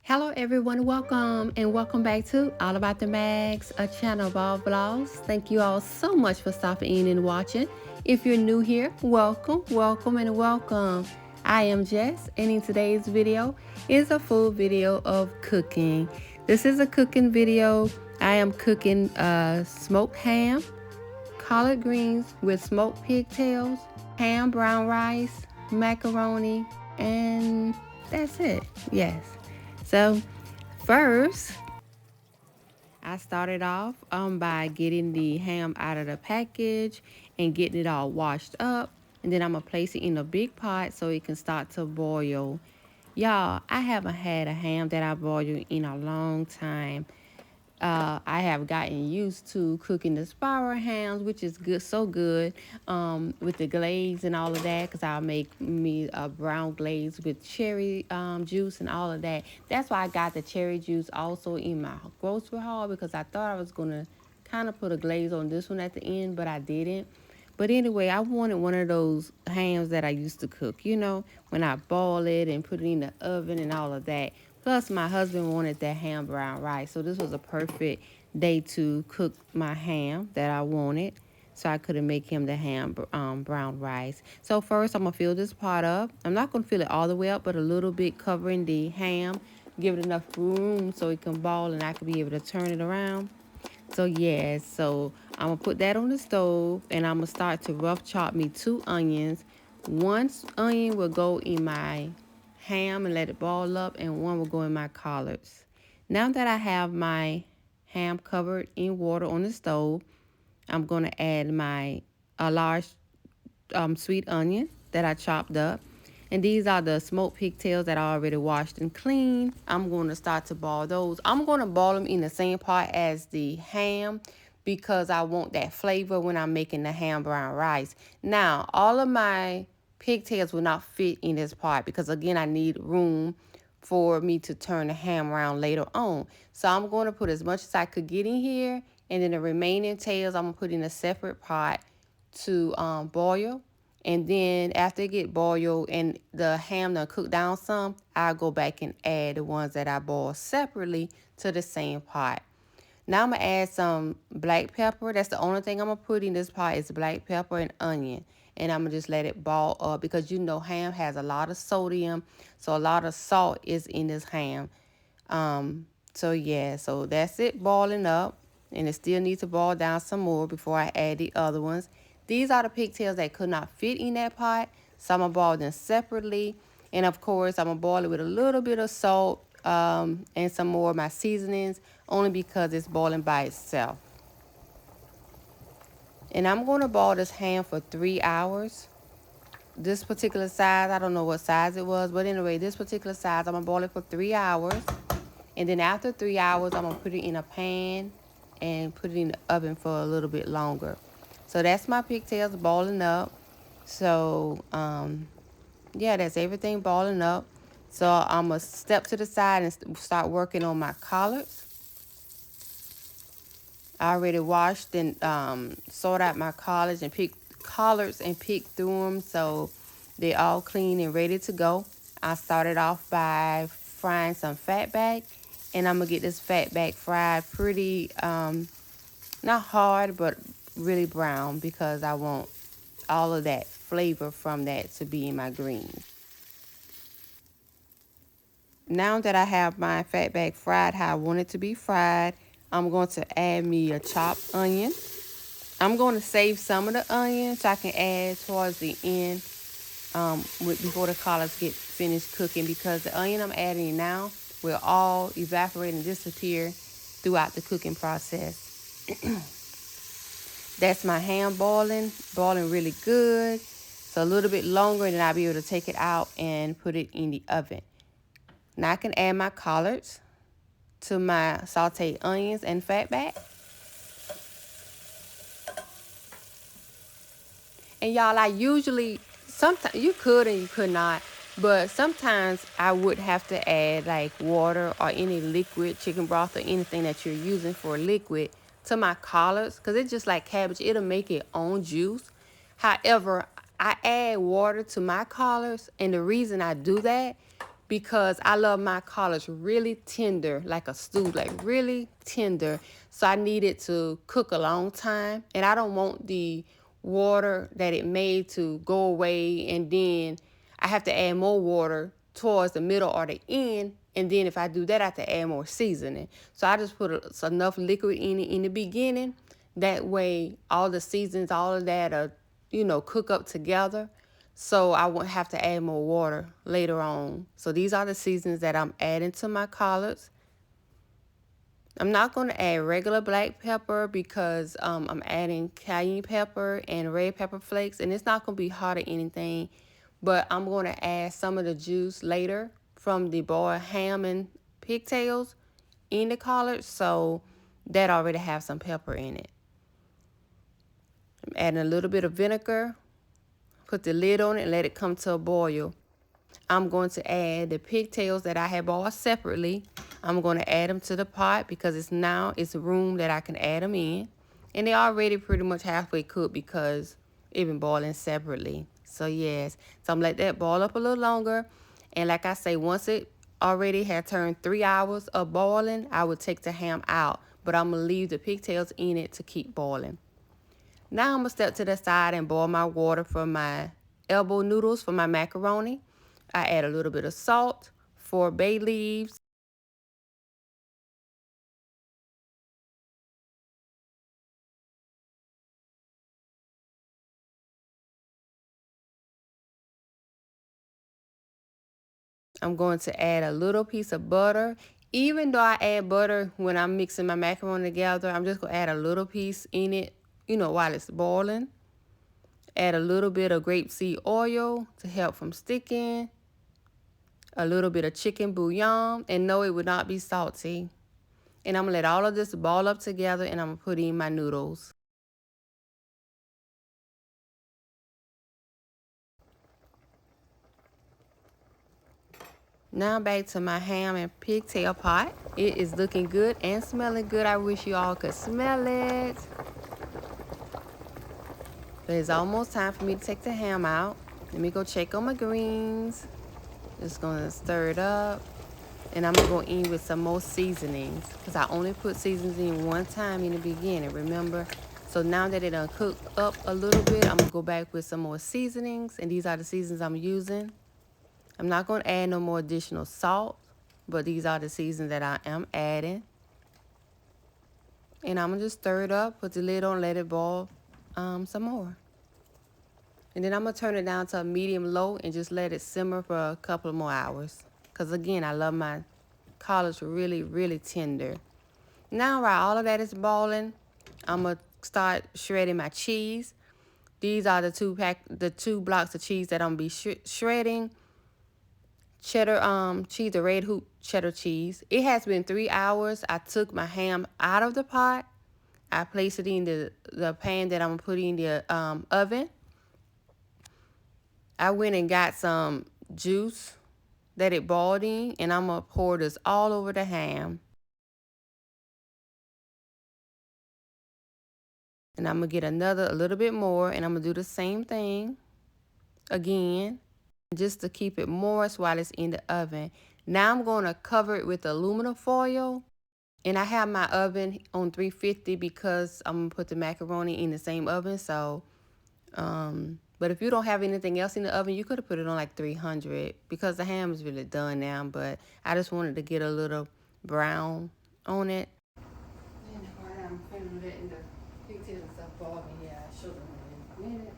Hello everyone, welcome and welcome back to All About the Mags, a channel of all vlogs. Thank you all so much for stopping in and watching. If you're new here, welcome, welcome, and welcome. I am Jess, and in today's video is a full video of cooking. This is a cooking video. I am cooking smoked ham, collard greens with smoked pigtails, ham brown rice, macaroni, and that's it. Yes. So first, I started off by getting the ham out of the package and getting it all washed up. And then I'm going to place it in a big pot so it can start to boil. Y'all, I haven't had a ham that I boiled in a long time. I have gotten used to cooking the spiral hams, which is good, so good, with the glaze and all of that, because I'll make me a brown glaze with cherry juice and all of that. That's why I got the cherry juice also in my grocery haul, because I thought I was going to kind of put a glaze on this one at the end, but I didn't. But anyway, I wanted one of those hams that I used to cook, when I boil it and put it in the oven and all of that. Plus, my husband wanted that ham brown rice. So this was a perfect day to cook my ham that I wanted. So I couldn't make him the ham brown rice. So first, I'm going to fill this pot up. I'm not going to fill it all the way up, but a little bit covering the ham. Give it enough room so it can ball and I can be able to turn it around. So yeah, so I'm going to put that on the stove and I'm going to start to rough chop me 2 onions. One onion will go in my ham and let it ball up, and one will go in my collards. Now that I have my ham covered in water on the stove, I'm going to add my large sweet onion that I chopped up. And these are the smoked pigtails that I already washed and cleaned. I'm going to start to boil those. I'm going to boil them in the same pot as the ham because I want that flavor when I'm making the ham brown rice. Now, all of my pigtails will not fit in this pot because, again, I need room for me to turn the ham around later on. So I'm going to put as much as I could get in here, and then the remaining tails I'm going to put in a separate pot to boil. And then after it get boiled and the ham done cook down some, I'll go back and add the ones that I boiled separately to the same pot. Now I'm going to add some black pepper. That's the only thing I'm going to put in this pot is black pepper and onion. And I'm going to just let it ball up because ham has a lot of sodium. So a lot of salt is in this ham. So yeah, so that's it boiling up. And it still needs to boil down some more before I add the other ones. These are the pigtails that could not fit in that pot. So I'm going to boil them separately. And of course, I'm going to boil it with a little bit of salt and some more of my seasonings, only because it's boiling by itself. And I'm going to boil this ham for 3 hours. This particular size, I don't know what size it was, but anyway, this particular size, I'm going to boil it for 3 hours. And then after 3 hours, I'm going to put it in a pan and put it in the oven for a little bit longer. So that's my pigtails boiling up. So, yeah, that's everything boiling up. So I'm going to step to the side and start working on my collards. I already washed and sorted out my collards and picked through them. So they're all clean and ready to go. I started off by frying some fat back. And I'm going to get this fat back fried pretty, not hard, but really brown because I want all of that flavor from that to be in my greens. Now that I have my fat back fried how I want it to be fried, I'm going to add me a chopped onion. I'm going to save some of the onion so I can add towards the end before the collards get finished cooking, because the onion I'm adding now will all evaporate and disappear throughout the cooking process. That's my ham boiling really good. So a little bit longer, and then I'll be able to take it out and put it in the oven. Now I can add my collards to my sauteed onions and fat back. And y'all, I usually, sometimes you could and you could not, but sometimes I would have to add like water or any liquid, chicken broth or anything that you're using for liquid to my collards, because it's just like cabbage. It'll make its own juice. However, I add water to my collards, and the reason I do that because I love my collards really tender, like a stew, like really tender. So I need it to cook a long time, and I don't want the water that it made to go away, and then I have to add more water towards the middle or the end, and then if I do that, I have to add more seasoning. So I just put enough liquid in it in the beginning. That way, all the seasons, all of that are, cook up together. So I won't have to add more water later on. So these are the seasons that I'm adding to my collards. I'm not going to add regular black pepper because I'm adding cayenne pepper and red pepper flakes. And it's not going to be hot or anything. But I'm going to add some of the juice later from the boiled ham and pigtails in the collards. So that already have some pepper in it. I'm adding a little bit of vinegar. Put the lid on it and let it come to a boil. I'm going to add the pigtails that I have boiled separately. I'm going to add them to the pot because it's room that I can add them in. And they're already pretty much halfway cooked because it's been boiling separately. So yes, so I'm going to let that boil up a little longer. And like I say, once it already had turned 3 hours of boiling, I would take the ham out. But I'm going to leave the pigtails in it to keep boiling. Now I'm going to step to the side and boil my water for my elbow noodles for my macaroni. I add a little bit of salt, 4 bay leaves. I'm going to add a little piece of butter. Even though I add butter when I'm mixing my macaroni together, I'm just going to add a little piece in it, while it's boiling. Add a little bit of grapeseed oil to help from sticking. A little bit of chicken bouillon. And no, it would not be salty. And I'm going to let all of this ball up together and I'm going to put in my noodles. Now back to my ham and pigtail pot. It is looking good and smelling good. I wish you all could smell it. But it's almost time for me to take the ham out. Let me go check on my greens. Just gonna stir it up. And I'm gonna go in with some more seasonings because I only put seasonings in one time in the beginning, remember? So now that it done cooked up a little bit, I'm gonna go back with some more seasonings. And these are the seasonings I'm using. I'm not going to add no more additional salt, but these are the seasonings that I am adding. And I'm going to just stir it up, put the lid on, let it boil some more. And then I'm going to turn it down to a medium-low and just let it simmer for a couple more hours. Because, again, I love my collards really, really tender. Now, while all of that is boiling, I'm going to start shredding my cheese. These are the two blocks of cheese that I'm going to be shredding. Cheddar cheese, the red hoop cheddar cheese. It has been 3 hours. I took my ham out of the pot. I placed it in the pan that I'm gonna put in the oven. I went and got some juice that it boiled in, and I'm gonna pour this all over the ham. And I'm gonna get a little bit more, and I'm gonna do the same thing again, just to keep it moist while it's in the oven. Now I'm going to cover it with aluminum foil. And I have my oven on 350 because I'm going to put the macaroni in the same oven. So, but if you don't have anything else in the oven, you could have put it on like 300 because the ham is really done now. But I just wanted to get a little brown on it. And while I'm letting the pigtails and stuff boil, yeah, I'll show them in a minute.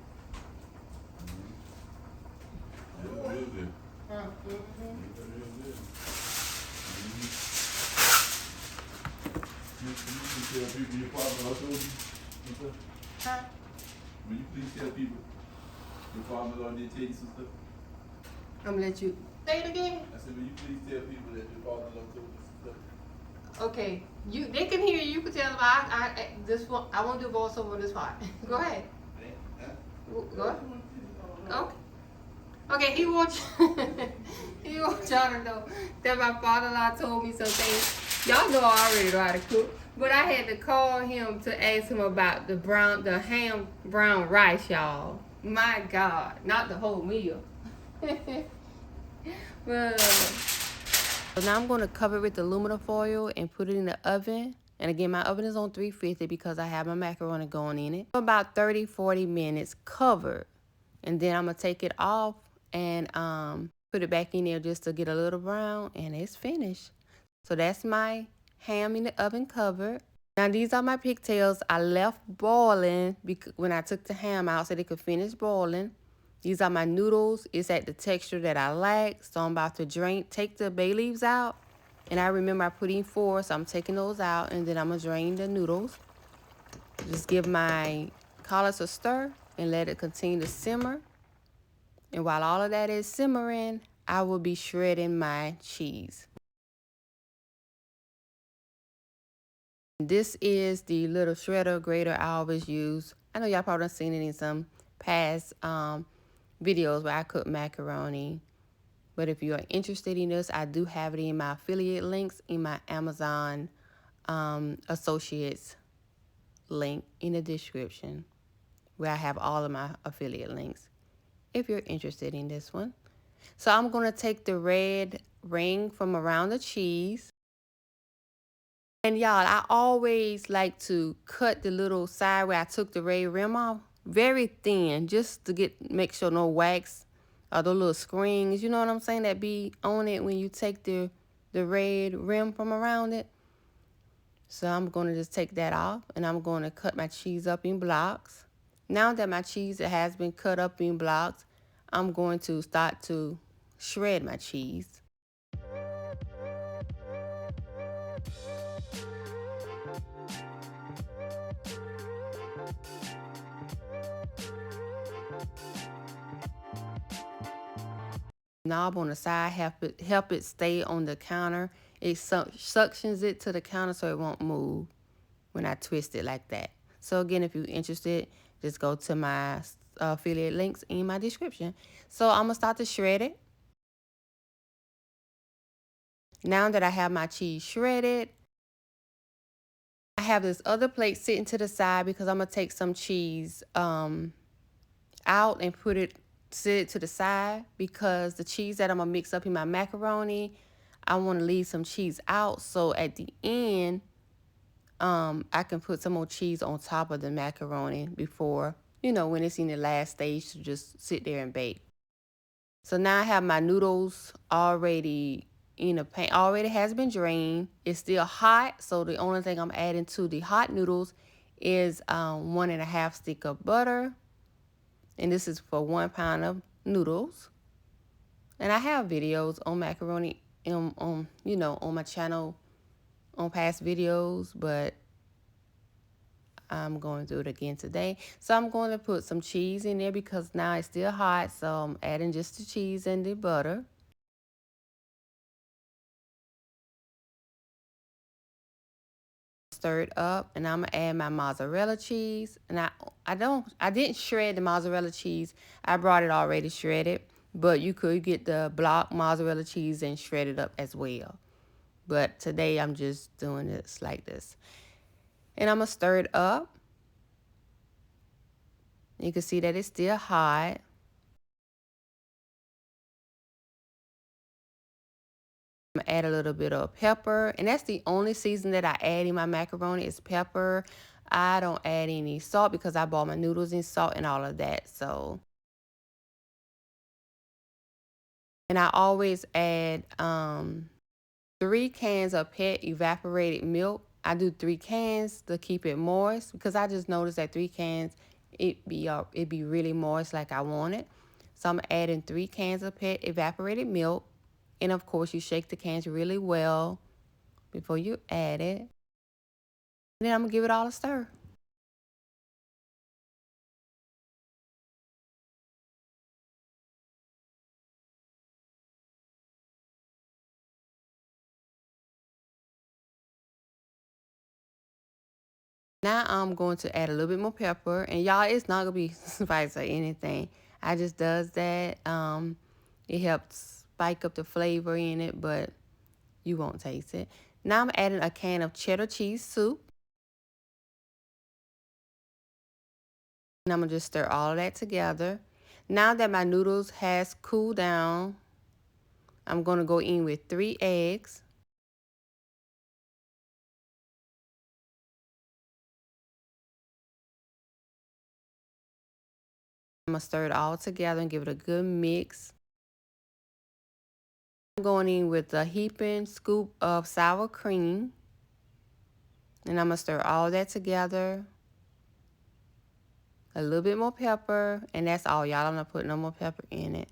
Tell people your father-in-law told you? Huh? Will you please tell people your father-in-law did tell you some stuff? I'm gonna let you say it again. I said, will you please tell people that your father-in-law told you some stuff? Okay, they can hear you. You can tell them I won't do voiceover on this part. Go ahead. Go ahead. Okay. Okay, he wants y'all to know that my father-in-law told me some things. Y'all know I already know how to cook, but I had to call him to ask him about the ham brown rice, y'all. My God, not the whole meal. Bro. So now I'm going to cover it with aluminum foil and put it in the oven. And again, my oven is on 350 because I have my macaroni going in it. For about 30-40 minutes covered. And then I'm going to take it off and put it back in there just to get a little brown. And it's finished. So that's my ham in the oven covered. Now these are my pigtails. I left boiling when I took the ham out so they could finish boiling. These are my noodles. It's at the texture that I like. So I'm about to take the bay leaves out. And I remember I put in 4, so I'm taking those out. And then I'm going to drain the noodles. Just give my collards a stir and let it continue to simmer. And while all of that is simmering, I will be shredding my cheese. This is the little shredder grater I always use. I know y'all probably done seen it in some past videos where I cook macaroni. But if you are interested in this, I do have it in my affiliate links in my Amazon associates link in the description where I have all of my affiliate links if you're interested in this one. So I'm going to take the red ring from around the cheese. And y'all, I always like to cut the little side where I took the red rim off very thin just to make sure no wax or the little screens, you know what I'm saying, that be on it when you take the red rim from around it. So I'm going to just take that off and I'm going to cut my cheese up in blocks. Now that my cheese has been cut up in blocks, I'm going to start to shred my cheese. Knob on the side, help it stay on the counter. It suctions it to the counter so it won't move when I twist it like that. So again, if you're interested, just go to my affiliate links in my description. So I'm gonna start to shred it. Now that I have my cheese shredded, I have this other plate sitting to the side because I'm gonna take some cheese out and sit it to the side because the cheese that I'm gonna mix up in my macaroni, I want to leave some cheese out so at the end I can put some more cheese on top of the macaroni before, when it's in the last stage to just sit there and bake. So now I have my noodles already in a pan, already has been drained. It's still hot, so the only thing I'm adding to the hot noodles is 1.5 stick of butter. And this is for 1 pound of noodles. And I have videos on macaroni on my channel on past videos, but I'm going through it again today. So I'm going to put some cheese in there because now it's still hot. So I'm adding just the cheese and the butter. Stir it up, and I'm gonna add my mozzarella cheese. And I didn't shred the mozzarella cheese. I brought it already shredded, but you could get the block mozzarella cheese and shred it up as well. But today I'm just doing this like this. And I'm gonna stir it up. You can see that it's still hot. I'm gonna add a little bit of pepper, and that's the only season that I add in my macaroni is pepper. I don't add any salt because I bought my noodles in salt and all of that. So, and I always add 3 cans of pet evaporated milk. I do 3 cans to keep it moist because I just noticed that 3 cans it be really moist like I want it. So I'm adding 3 cans of pet evaporated milk. And of course, you shake the cans really well before you add it. And then I'm going to give it all a stir. Now I'm going to add a little bit more pepper. And y'all, it's not going to be spice or anything. I just does that. It helps spike up the flavor in it, but you won't taste it. Now I'm adding a can of cheddar cheese soup. And I'm going to just stir all of that together. Now that my noodles has cooled down, I'm going to go in with 3 eggs. I'm going to stir it all together and give it a good mix. I'm going in with a heaping scoop of sour cream. And I'm going to stir all that together. A little bit more pepper. And that's all, y'all. I'm not putting no more pepper in it.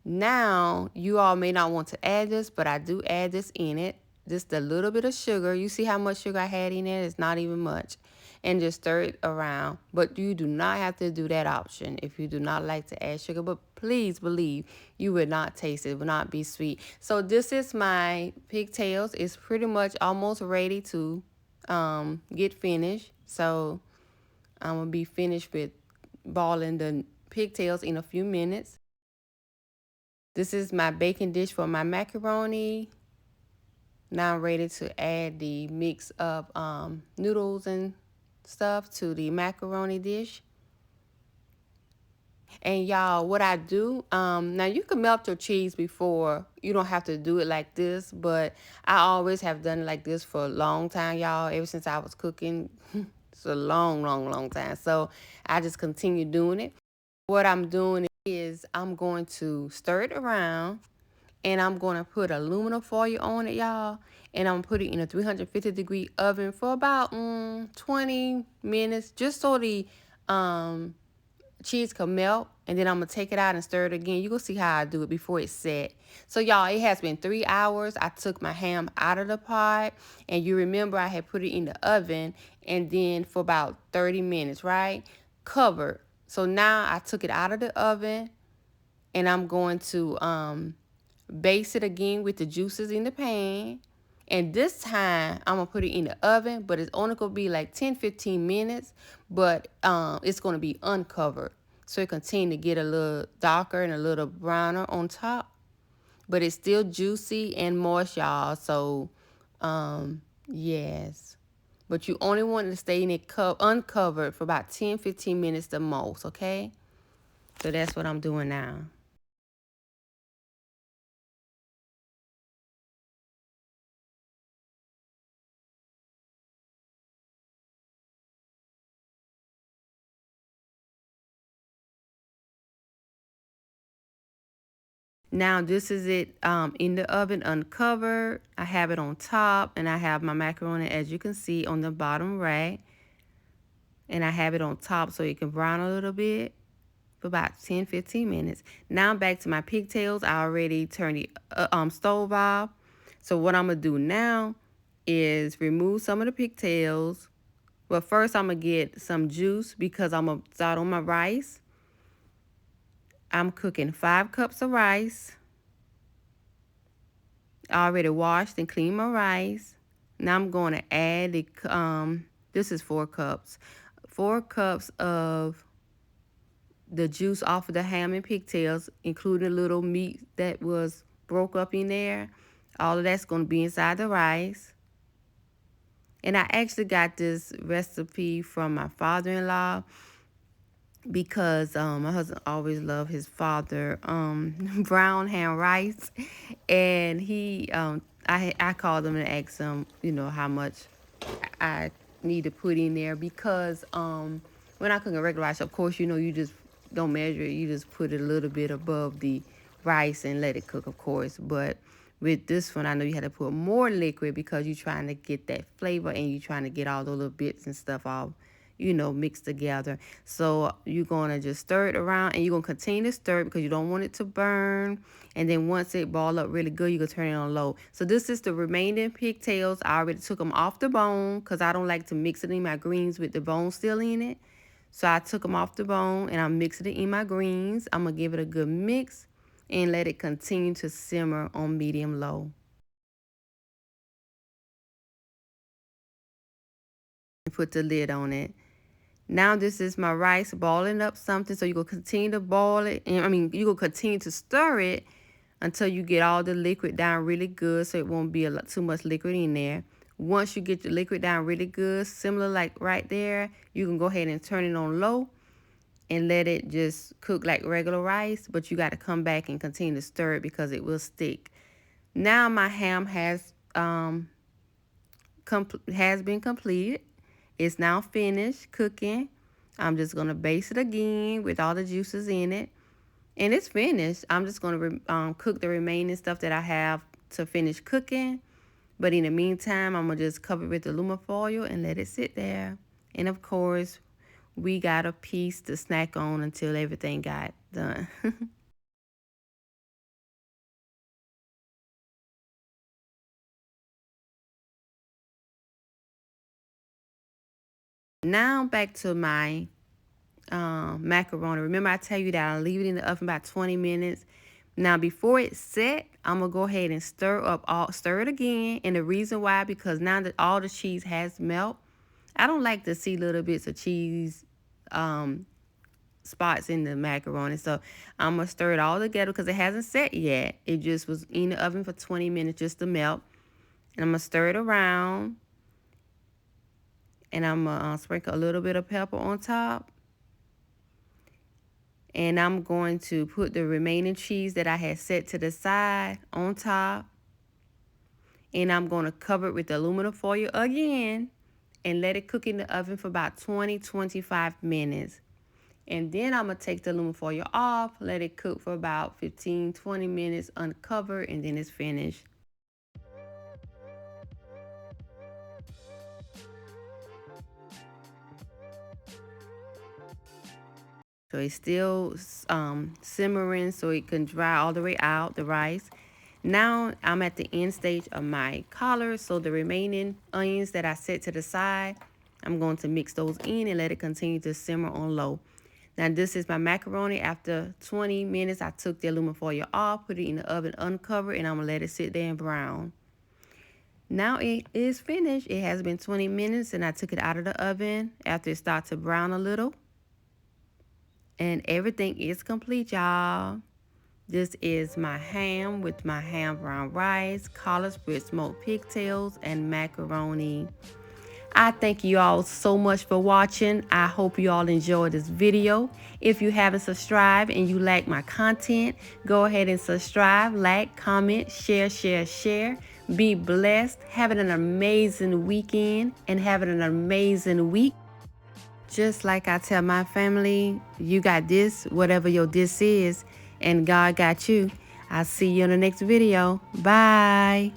Now, you all may not want to add this, but I do add this in it. Just a little bit of sugar. You see how much sugar I had in it? It's not even much. And just stir it around. But you do not have to do that option if you do not like to add sugar. But please believe you will not taste it. It will not be sweet. So this is my pigtails. It's pretty much almost ready to get finished. So I'm going to be finished with balling the pigtails in a few minutes. This is my baking dish for my macaroni. Now I'm ready to add the mix of noodles and stuff to the macaroni dish. And y'all, what I do, now you can melt your cheese before. You don't have to do it like this, but I always have done it like this for a long time, y'all. Ever since I was cooking, it's a long, long, long time. So I just continue doing it. What I'm doing is I'm going to stir it around. And I'm going to put aluminum foil on it, y'all. And I'm going to put it in a 350-degree oven for about 20 minutes. Just so the cheese can melt. And then I'm going to take it out and stir it again. You're going to see how I do it before it's set. So, y'all, it has been 3 hours. I took my ham out of the pot. And you remember I had put it in the oven. And then for about 30 minutes, right? Covered. So now I took it out of the oven. And I'm going to baste it again with the juices in the pan. And this time, I'm going to put it in the oven, but it's only going to be like 10-15 minutes. But it's going to be uncovered. So it continue to get a little darker and a little browner on top. But it's still juicy and moist, y'all. So, yes. But you only want it to stay in it uncovered for about 10-15 minutes the most, okay? So that's what I'm doing now. Now this is it in the oven uncovered. I have it on top and I have my macaroni as you can see on the bottom rack. And I have it on top so it can brown a little bit for about 10-15 minutes. Now back to my pigtails. I already turned the stove off. So what I'm going to do now is remove some of the pigtails. Well, first I'm going to get some juice because I'm going to start on my rice. I'm cooking 5 cups of rice. I already washed and cleaned my rice. Now I'm going to add the, this is 4 cups. 4 cups of the juice off of the ham and pigtails, including a little meat that was broke up in there. All of that's going to be inside the rice. And I actually got this recipe from my father-in-law because my husband always loved his father brown ham rice, and he I called him and asked him, you know, how much I need to put in there because when I cook a regular rice, of course, you know, you just don't measure it. You just put it a little bit above the rice and let it cook, of course. But with this one, I know you had to put more liquid because you're trying to get that flavor and you're trying to get all the little bits and stuff all, you know, mixed together. So you're going to just stir it around and you're going to continue to stir it because you don't want it to burn. And then once it ball up really good, you can turn it on low. So this is the remaining pigtails. I already took them off the bone because I don't like to mix it in my greens with the bone still in it. So I took them off the bone and I'm mixing it in my greens. I'm going to give it a good mix and let it continue to simmer on medium low. And put the lid on it. Now this is my rice balling up something. So you're going to continue to boil it. And you're going to continue to stir it until you get all the liquid down really good so it won't be too much liquid in there. Once you get the liquid down really good, similar like right there, you can go ahead and turn it on low. and let it just cook like regular rice, but you got to come back and continue to stir it because it will stick. Now my ham has been completed. It's now finished cooking. I'm just going to baste it again with all the juices in it. And it's finished. I'm just going to cook the remaining stuff that I have to finish cooking. But in the meantime, I'm going to just cover it with aluminum foil and let it sit there. And of course, we got a piece to snack on until everything got done. Now back to my macaroni. Remember I tell you that I'll leave it in the oven about 20 minutes. Now before it's set, I'm gonna go ahead and stir it again. And the reason why, because now that all the cheese has melt, I don't like to see little bits of cheese spots in the macaroni. So I'm gonna stir it all together because it hasn't set yet. It just was in the oven for 20 minutes just to melt. And I'm gonna stir it around. And I'm gonna sprinkle a little bit of pepper on top. And I'm going to put the remaining cheese that I had set to the side on top. And I'm going to cover it with the aluminum foil again and let it cook in the oven for about 20-25 minutes. And then I'm going to take the aluminum foil off, let it cook for about 15-20 minutes uncovered, and then it's finished. So it's still simmering so it can dry all the way out, the rice. Now I'm at the end stage of my collard, so the remaining onions that I set to the side, I'm going to mix those in and let it continue to simmer on low. Now this is my macaroni. After 20 minutes, I took the aluminum foil off, put it in the oven uncovered, and I'm going to let it sit there and brown. Now it is finished. It has been 20 minutes, and I took it out of the oven after it started to brown a little. And everything is complete, y'all. This is my ham with my ham brown rice, collards with smoked pigtails, and macaroni. I thank you all so much for watching. I hope you all enjoyed this video. If you haven't subscribed and you like my content, go ahead and subscribe, like, comment, share. Be blessed. Having an amazing weekend and having an amazing week. Just like I tell my family, you got this, whatever your this is, and God got you. I'll see you in the next video. Bye.